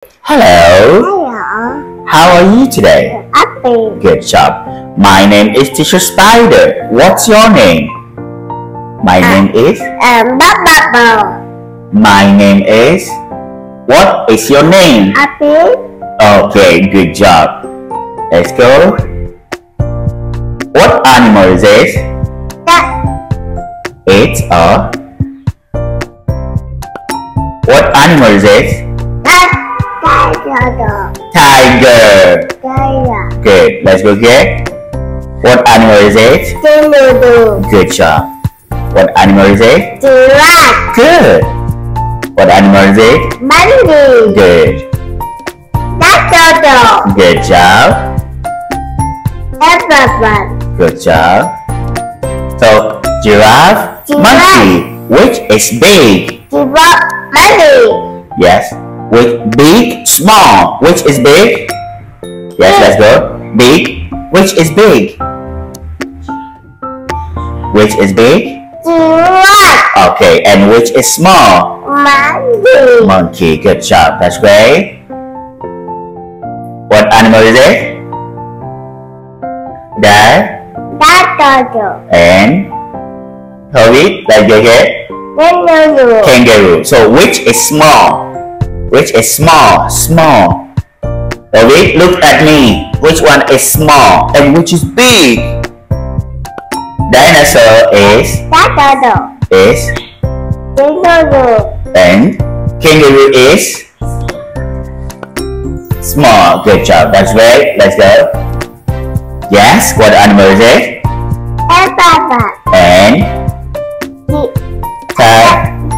Hello. Hello. How are you today? Happy. Good job. My name is Teacher Spider. What's your name? My name is? Bubble. My name is? What is your name? Happy. Okay, good job. Let's go. What animal is this? Cat. It's a... What animal is this? Tiger. Tiger. Tiger. Good. Let's go again. What animal is it? Kangaroo. Good job. What animal is it? Giraffe. Good. What animal is it? Monkey. Good. Turtle. Good job. Elephant. Good job. So, giraffe, Giraffe. monkey. Which is big? Giraffe. Monkey. Yes. Which big, small. Which is big? Yes, let's go. Big. Which is big? Which is big? Giraffe. Okay, and which is small? Monkey. Monkey. Good job. That's great. What animal is it? Turtle. And hold it. Let's go again. Kangaroo. Kangaroo. So which is small? Which is small? Small. Hold it. Look at me. Which one is small and which is big? Dinosaur is Turtle. Kangaroo. and kangaroo is small. Good job. That's great. Let's go. Yes. What animal is it? Elephant. And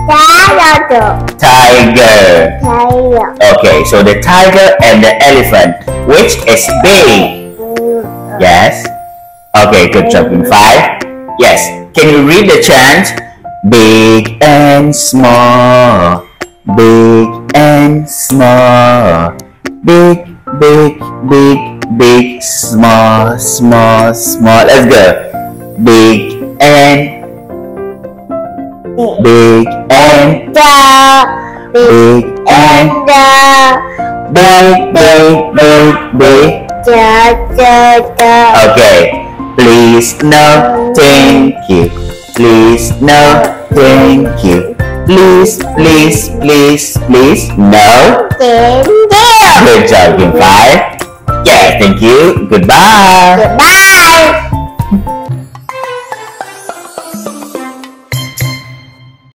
Tiger. tiger. Tiger. Okay. So the tiger and the elephant. Which is big? Yes. Okay. Good job. In 5. Yes. Can you read the chant? Big and small. Big and small. Big, big, big, big, small, small, small. Let's go. Big and big and big and big, big, big, big. Okay. Please no, thank you. Please no, thank you. Please, please, please, please, no. Good job, in 5. Yeah, thank you. Goodbye. Goodbye.